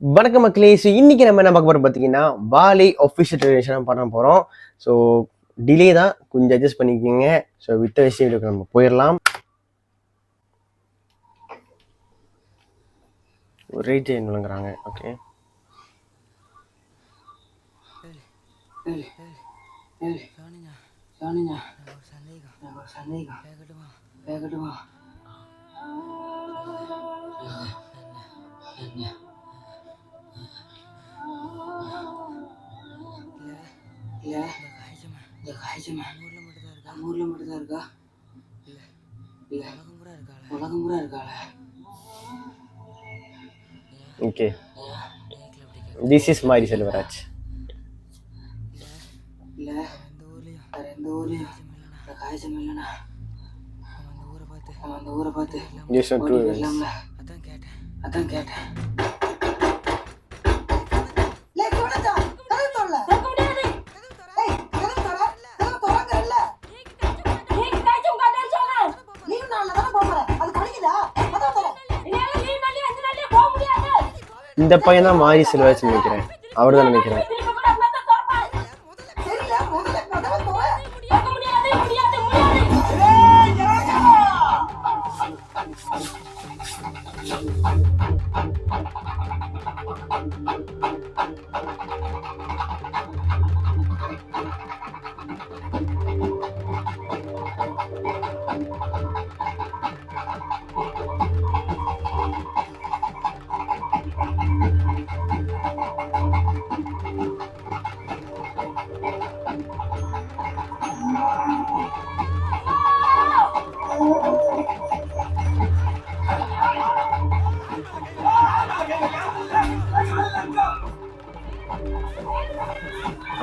வணக்கம் மக்களே. ஸோ இன்னைக்கு நம்ம என்ன பார்க்க போறோம் பார்த்தீங்கன்னா, வாலி ஆஃபிஷியல் ட்ரெடிஷன் பண்ண போகிறோம். ஸோ டிலே தான், கொஞ்சம் அட்ஜஸ்ட் பண்ணிக்கோங்க. ஸோ வித்த விஷயம் நம்ம போயிடலாம். ஒரே ஜெயின் விளங்குறாங்க. ஓகே, ஊர்ல மட்டும்தான் இருக்கா? இல்ல உலகம் பூரா இருக்காள? ஓகே, திஸ் இஸ் மாரி செல்வராஜ். இல்ல வேற எந்த ஊர்லயும் காய்ச்சல் இல்லைண்ணா. அவன் அந்த ஊரை பார்த்து வரலாம்ல, அதான் கேட்டேன். இந்த பையன் தான் மாரி செல்வராஜ் நினைக்கிறேன். அவர் தான் நினைக்கிறேன்.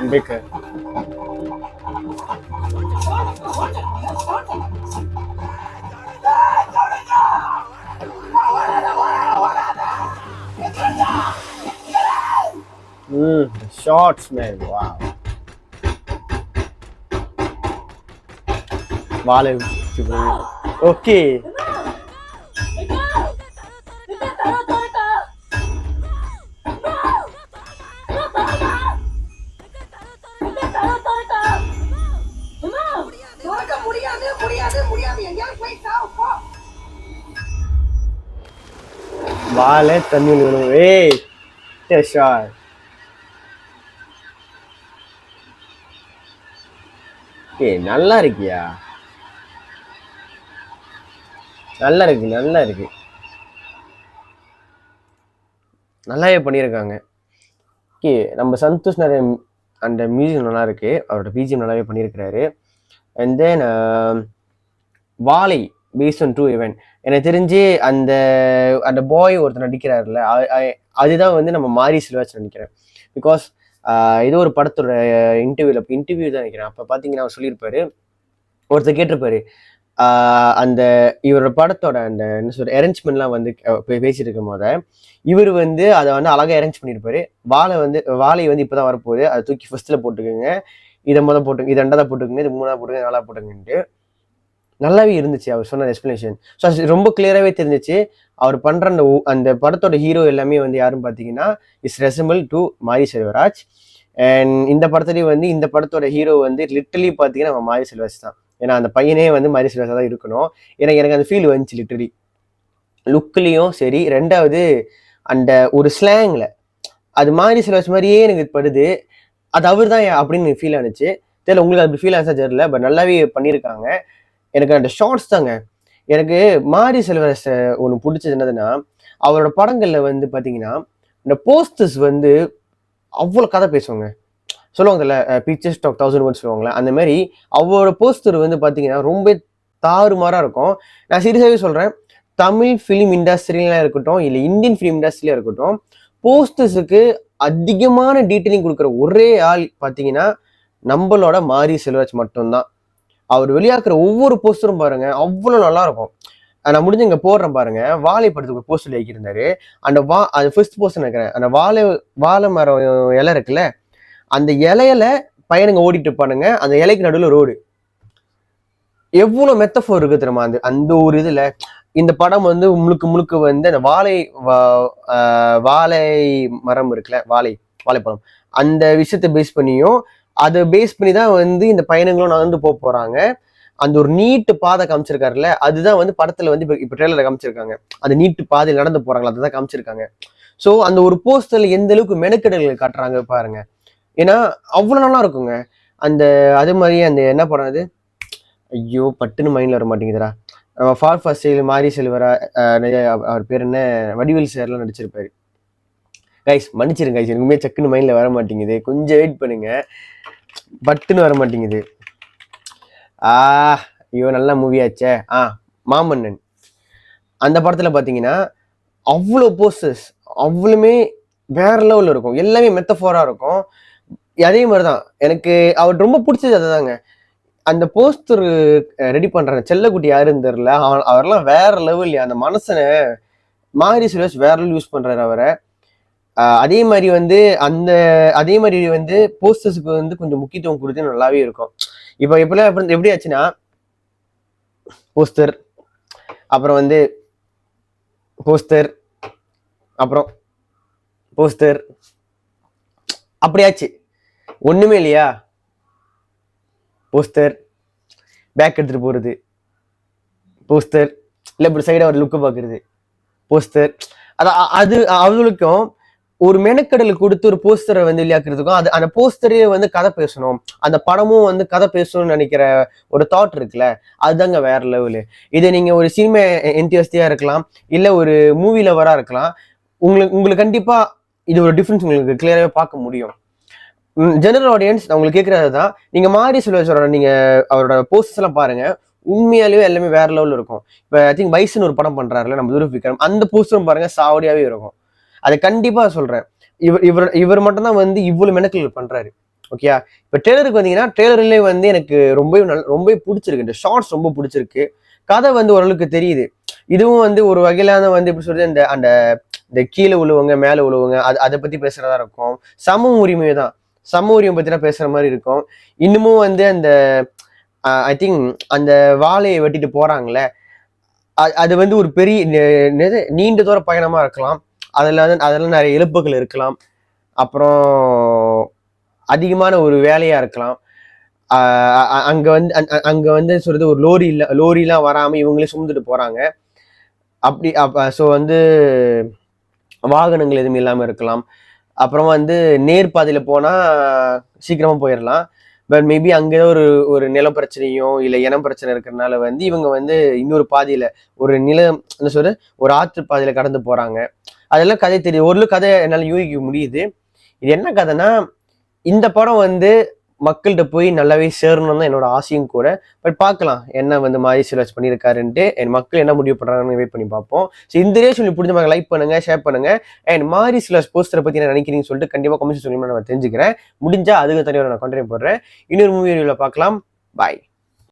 Ambedkar shots man, wow. Vale, okay. Vale, தண்ணி விழுணும். ஏய், shot. ஏய், நல்லா இருக்கியா? நல்லா இருக்கு. நல்லாவே பண்ணியிருக்காங்க. ஓகே, நம்ம சந்தோஷ் நிறைய அந்த மியூசிக் நல்லா இருக்கு. அவரோட பிஜிஎம் நல்லாவே பண்ணியிருக்கிறாரு. And then Vaali based on true event. எனக்கு தெரிஞ்சு அந்த அந்த பாய் ஒருத்தர் நடிக்கிறாருல்ல, அதுதான் வந்து நம்ம மாரி செல்வராஜ் நினைக்கிறேன். பிகாஸ் ஏதோ ஒரு படத்தோட இன்டர்வியூ தான் நினைக்கிறேன். அப்போ பார்த்தீங்கன்னா அவர் சொல்லியிருப்பாரு, ஒருத்தர் கேட்டிருப்பாரு, அந்த இவரோட படத்தோட அந்த என்ன சொல்ற அரேஞ்ச்மெண்ட்லாம் வந்து பேசிட்டு இருக்கும் போத இவர் வந்து அதை வந்து அழகாக அரேஞ்ச் பண்ணியிருப்பாரு. வாழை வந்து இப்போதான் வரப்போகுது, அதை தூக்கி ஃபர்ஸ்ட்ல போட்டுக்கோங்க, இதை போட்டுங்க, இது ரெண்டாவது போட்டுக்கோங்க, இது மூணாவது போட்டுங்க, நாலாவது போட்டுங்கன்ட்டு நல்லாவே இருந்துச்சு அவர் சொன்ன எக்ஸ்பிளனேஷன். ஸோ ரொம்ப கிளியராகவே தெரிஞ்சிச்சு அவர் பண்ணுற அந்த படத்தோட ஹீரோ எல்லாமே வந்து யாரும் பார்த்தீங்கன்னா இஸ் ரெசம்பிள் டு மாரி செல்வராஜ். அண்ட் இந்த படத்துலேயும் வந்து இந்த படத்தோட ஹீரோ வந்து லிட்டரலி பார்த்தீங்கன்னா நம்ம மாரி செல்வராஜ் தான். ஏன்னா அந்த பையனே வந்து மாரி செல்வராஜ் தான் இருக்கணும். எனக்கு அந்த ஃபீல் வந்துச்சு லிட்டரலி லுக்லேயும் சரி. ரெண்டாவது அந்த ஒரு ஸ்லாங்கில் அது மாரி செல்வராஜ் மாதிரியே எனக்கு படுது. அது அவர் தான் அப்படின்னு ஃபீல் ஆனிச்சு. தெரியல உங்களுக்கு அப்படி ஃபீல் ஆச்சா தெரியல, பட் நல்லாவே பண்ணியிருக்காங்க. எனக்கு அந்த ஷார்ட்ஸ் தாங்க. எனக்கு மாரி செல்வராஜ் ஒன்று பிடிச்சது என்னதுன்னா, அவரோட படங்களில் வந்து பார்த்தீங்கன்னா இந்த போஸ்டர்ஸ் வந்து அவ்வளோ கதை பேசுவாங்க. சொல்லுவாங்கல்ல, பிக்சர்ஸ் டாக் 1000 words சொல்லுவாங்களே, அந்த மாதிரி அவரோட போஸ்டர் வந்து பார்த்தீங்கன்னா ரொம்ப தாறுமாறாக இருக்கும். நான் சீரியஸாகவே சொல்கிறேன், தமிழ் ஃபிலிம் இண்டஸ்ட்ரியிலாம் இருக்கட்டும், இல்லை இந்தியன் ஃபிலிம் இண்டஸ்ட்ரியில இருக்கட்டும், போஸ்டர்ஸுக்கு அதிகமான டீட்டெயிலிங் கொடுக்குற ஒரே ஆள் பார்த்தீங்கன்னா நம்மளோட மாரி செல்வராஜ் மட்டும்தான். அவர் வெளியாக்குற ஒவ்வொரு போஸ்டரும் பாருங்க அவ்வளோ நல்லா இருக்கும். நான் முடிஞ்சு இங்க போடுறேன் பாருங்க, வாழை படத்துக்கு ஒரு போஸ்டர் வைக்கிருந்தாரு. அது ஃபர்ஸ்ட் போஸ்டர் நினைக்கிறேன். அந்த வாழை மரம் இலை இருக்குல்ல, அந்த இலையில பையனுங்க ஓடிட்டு இருப்பானுங்க, அந்த இலைக்கு நடுவில் ரோடு. எவ்வளவு மெத்தஃபோர் இருக்கு தெரியுமா அந்த ஒரு இதுல. இந்த படம் வந்து முழுக்க முழுக்க வந்து அந்த வாழை மரம் இருக்குல்ல, வாழைப்பழம், அந்த விஷயத்தை பேஸ் பண்ணியும் அதை பேஸ் பண்ணி தான் வந்து இந்த பயணங்களும் நடந்து போறாங்க. அந்த ஒரு நீட்டு பாதை காமிச்சிருக்காருல்ல, அதுதான் வந்து படத்துல வந்து இப்ப ட்ரெயிலர்ல காமிச்சிருக்காங்க. அந்த நீட்டு பாதையில் நடந்து போறாங்களா, அதுதான் காமிச்சிருக்காங்க. ஸோ அந்த ஒரு போஸ்டர்ல எந்த அளவுக்கு மெனக்கெடல்கள் காட்டுறாங்க பாருங்க. ஏன்னா அவ்வளவு நல்லா இருக்குங்க. அந்த அதே மாதிரி அந்த என்ன படம் அது, ஐயோ பட்டுன்னு மைண்ட்ல வர மாட்டேங்குதுடா. ஃபார் ஃபர்ஸ்ட் மாரி செல்வரா, அவர் பேர் என்ன, வடிவேல் சார்லாம் நடிச்சிருப்பாரு. கைஸ் மன்னிச்சிருங்க கைஸ், எனக்குமே சக்குன்னு மைண்ட்ல வர மாட்டேங்குது, கொஞ்சம் வெயிட் பண்ணுங்க, பட்டுன்னு வர மாட்டேங்குது. ஐயோ நல்ல மூவியாச்சே. மாமன்னன். அந்த படத்துல பாத்தீங்கன்னா அவ்வளோ போஸ்டர்ஸ் அவ்வளவுமே வேற லெவல்ல இருக்கும், எல்லாமே மெத்தஃபோரா இருக்கும். அதே மாதிரிதான் எனக்கு அவர் ரொம்ப பிடிச்சது அதுதாங்க. அந்த போஸ்டர் ரெடி பண்றாங்க செல்லக்குட்டி யாருன்னு தெரியல, அவரெல்லாம் வேற லெவல். அந்த மனசனை மாரி செல்வராஜ் வேற லெவல் யூஸ் பண்றாரு அவரை. அதே மாதிரி வந்து அதே மாதிரி வந்து போஸ்டர்ஸுக்கு வந்து கொஞ்சம் முக்கியத்துவம் கொடுத்து நல்லாவே இருக்கும். இப்போ எப்படிலாம் எப்படி ஆச்சுன்னா, போஸ்டர் அப்புறம் வந்து போஸ்டர் அப்புறம் போஸ்டர் அப்படியாச்சு, ஒண்ணுமே இல்லையா, போஸ்டர் பேக் எடுத்துட்டு போறது, போஸ்டர் இல்ல இப்படி சைடா ஒரு லுக்கு பாக்குறது, போஸ்டர். அது அவங்களுக்கும் ஒரு மெனக்கடல் கொடுத்து ஒரு போஸ்டரை வந்து வெளியாக்குறதுக்கும், அந்த போஸ்டரே வந்து கதை பேசணும், அந்த படமும் வந்து கதை பேசணும்னு நினைக்கிற ஒரு தாட் இருக்குல்ல, அதுதாங்க வேற லெவலு. இதை நீங்க ஒரு சினிமா என்தியாஸ்டியா இருக்கலாம், இல்ல ஒரு மூவி லவரா இருக்கலாம், உங்களுக்கு கண்டிப்பா இது ஒரு டிஃபரன்ஸ் உங்களுக்கு கிளியராகவே பார்க்க முடியும். ஜெனரல் ஆடியன்ஸ் நான் உங்களுக்கு கேட்கறது தான், நீங்க மாரி செல்வராஜோட நீங்க அவரோட போஸ்டர்ஸ் எல்லாம் பாருங்க, உண்மையாலேயே எல்லாமே வேற லெவலில் இருக்கும். இப்போ ஐ திங்க் பைசன் ஒரு படம் பண்றாருல நம்ம துருவ் விக்ரம், அந்த போஸ்டரும் பாருங்க சாவடியாவே இருக்கும். அதை கண்டிப்பா சொல்றேன். இவர் மட்டும்தான் வந்து இவ்வளவு மெனக்கல் பண்றாரு. ஓகேயா. இப்ப ட்ரெய்லருக்கு வந்தீங்கன்னா, ட்ரெய்லர்லேயே வந்து எனக்கு ரொம்ப பிடிச்சிருக்கு, இந்த ஷார்ட்ஸ் ரொம்ப பிடிச்சிருக்கு, கதை வந்து ஓரளவுக்கு தெரியுது. இதுவும் வந்து ஒரு வகையிலான வந்து எப்படி சொல்றது, இந்த கீழே உழுவங்க மேலே உழுவங்க அதை பத்தி பேசுறதா இருக்கும். சம உரிமை தான், சம உரிமை பத்தி தான் பேசுற மாதிரி இருக்கும். இன்னமும் வந்து அந்த ஐ திங்க் அந்த வாழையை வெட்டிட்டு போறாங்களே, அது வந்து ஒரு பெரிய நீண்ட தூர பயணமா இருக்கலாம். அதெல்லாம் நிறைய இழப்புகள் இருக்கலாம். அப்புறம் அதிகமான ஒரு வேலையா இருக்கலாம். அங்க வந்து சொல்றது ஒரு லோரிலாம் வராம இவங்களே சுமந்துட்டு போறாங்க. அப்படி ஸோ வந்து வாகனங்கள் எதுவும் இல்லாம இருக்கலாம். அப்புறம் வந்து நேர்பாதையில போனா சீக்கிரமா போயிடலாம். பட் மேபி அங்கே ஒரு நில பிரச்சனையோ இல்லை இனம் பிரச்சனை இருக்கிறதுனால வந்து இவங்க வந்து இன்னொரு பாதையில ஒரு என்ன சொல்ற ஒரு ஆற்று பாதையில கடந்து போறாங்க. அதெல்லாம் கதை தெரியுது, ஓரளவு கதை என்னால யூகிக்க முடியுது. இது என்ன கதைன்னா, இந்த படம் வந்து மக்கள்கிட்ட போய் நல்லாவே சேரணும்னு தான் என்னோட ஆசையும் கூட. பட் பார்க்கலாம் என்ன வந்து மாரி செல்வராஜ் பண்ணியிருக்காருன்ட்டு, என் மக்கள் என்ன முடிவு பண்றாங்கன்னு வெயிட் பண்ணி பார்ப்போம். ஸோ இந்த ரேஷன் பிடிச்ச லைக் பண்ணுங்க, ஷேர் பண்ணுங்க. அண்ட் மாரி செல்வராஜ் போஸ்டரை பத்தி என்ன நினைக்கிறீங்கன்னு சொல்லிட்டு கண்டிப்பா கமெண்ட்ஸ் சொல்லி நான் தெரிஞ்சுக்கிறேன். முடிஞ்சா அதுக்கு தனியாக நான் கண்டினியூ போடுறேன். இன்னொரு மூவி பார்க்கலாம். பாய்.